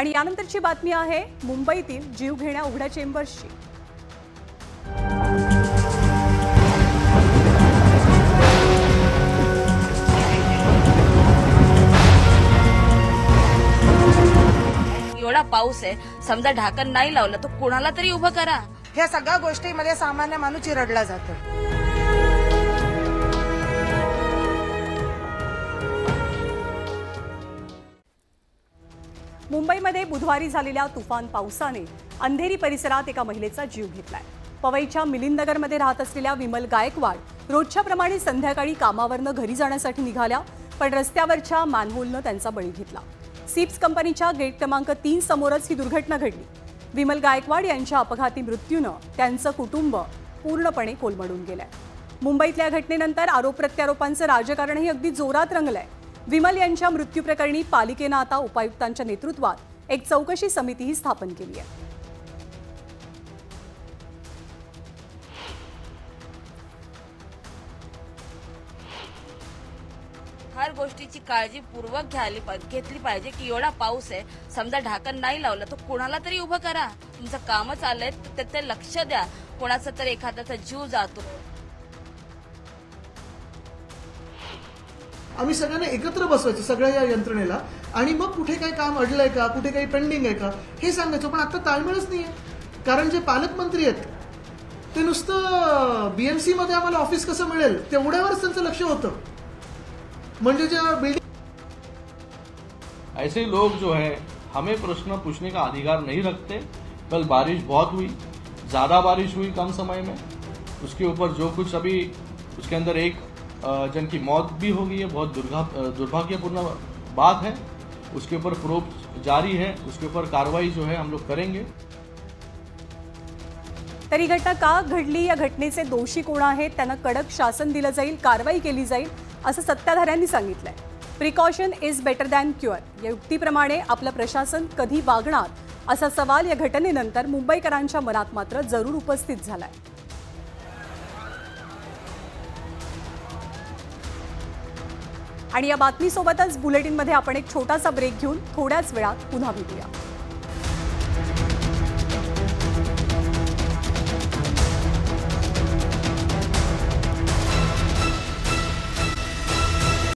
आणि यानंतरची बातमी आहे मुंबईतील जीवघेण्या उघड्या चेंबर्सची। एवढा पाऊस आहे, समजा ढाकण नाही लावलं तर कोणाला तरी उभं करा। ह्या सगळ्या गोष्टींमध्ये सामान्य माणूस चिरडला जातो। मुंबईमध्ये बुधवारी झालेल्या तुफान पावसाने अंधेरी परिसरात एका महिलेचा जीव घेतलाय। पवईच्या मिलिंदनगरमध्ये राहत असलेल्या विमल गायकवाड रोजच्या प्रमाणे संध्याकाळी कामावरनं घरी जाण्यासाठी निघाल्या, पण रस्त्यावरच्या मॅनहोलनं त्यांचा बळी घेतला। सिप्स कंपनीच्या गेट क्रमांक 3 समोरच ही दुर्घटना घडली। विमल गायकवाड यांच्या अपघाती मृत्यूनं त्यांचं कुटुंब पूर्णपणे कोलमडून गेलंय। मुंबईतल्या घटनेनंतर आरोप प्रत्यारोपांचं राजकारणही अगदी जोरात रंगलंय। विमल यांच्या मृत्यूप्रकरणी पालिकेनं आता उपायुक्तांच्या नेतृत्वात एक चौकशी समितीही स्थापन केली आहे। हर गोष्टीची काळजीपूर्वक घेतली पाहिजे की एवढा पाऊस आहे, समजा ढाकण नाही लावलं तर कोणाला तरी उभं करा। तुमचं काम चाललंय तर ते लक्ष द्या, कोणाचा तर एखाद्याचा जीव जातो। आम्ही सगळ्यांना एकत्र बसवायचं सगळ्या या यंत्रणेला आणि मग कुठे काही काम अडलंय का, कुठे काही पेंडिंग आहे का हे सांगायचं। पण आता ताळमेळच नाहीये, कारण जे पालकमंत्री आहेत ते नुसतं बीएमसी मध्ये आम्हाला ऑफिस कसं मिळेल तेवढ्यावरच त्यांचं लक्ष होतं। म्हणजे ज्या बिल्डिंग ऐसे लोग जो है हमें प्रश्न पूछने का अधिकार नहीं रखते। कल बारिश बहुत हुई, ज्यादा बारिश हुई कम समय में, उसके ऊपर जो कुछ अभी उसके अंदर एक जन की मौत भी हो गई है, बहुत दुर्भाग्यपूर्ण बात है। उसके ऊपर प्रोब जारी है, उसके ऊपर कार्रवाई जो है हम लोग करेंगे। तरी घटना का घडली, या घटनेचे दोषी कोण आहेत त्यांना कडक शासन दिलं जाईल, कारवाई केली जाईल असं सत्ताधाऱ्यांनी सांगितलंय। Precaution is better than cure या युक्तीप्रमाणे आपलं प्रशासन कधी वागणार असा सवाल या घटनेनंतर मुंबईकरांच्या मनात मात्र जरूर उपस्थित झालाय। आणि या बातमीसोबतच बुलेटिनमध्ये आपण एक छोटासा ब्रेक घेऊन थोड्याच वेळात पुन्हा भेटूया।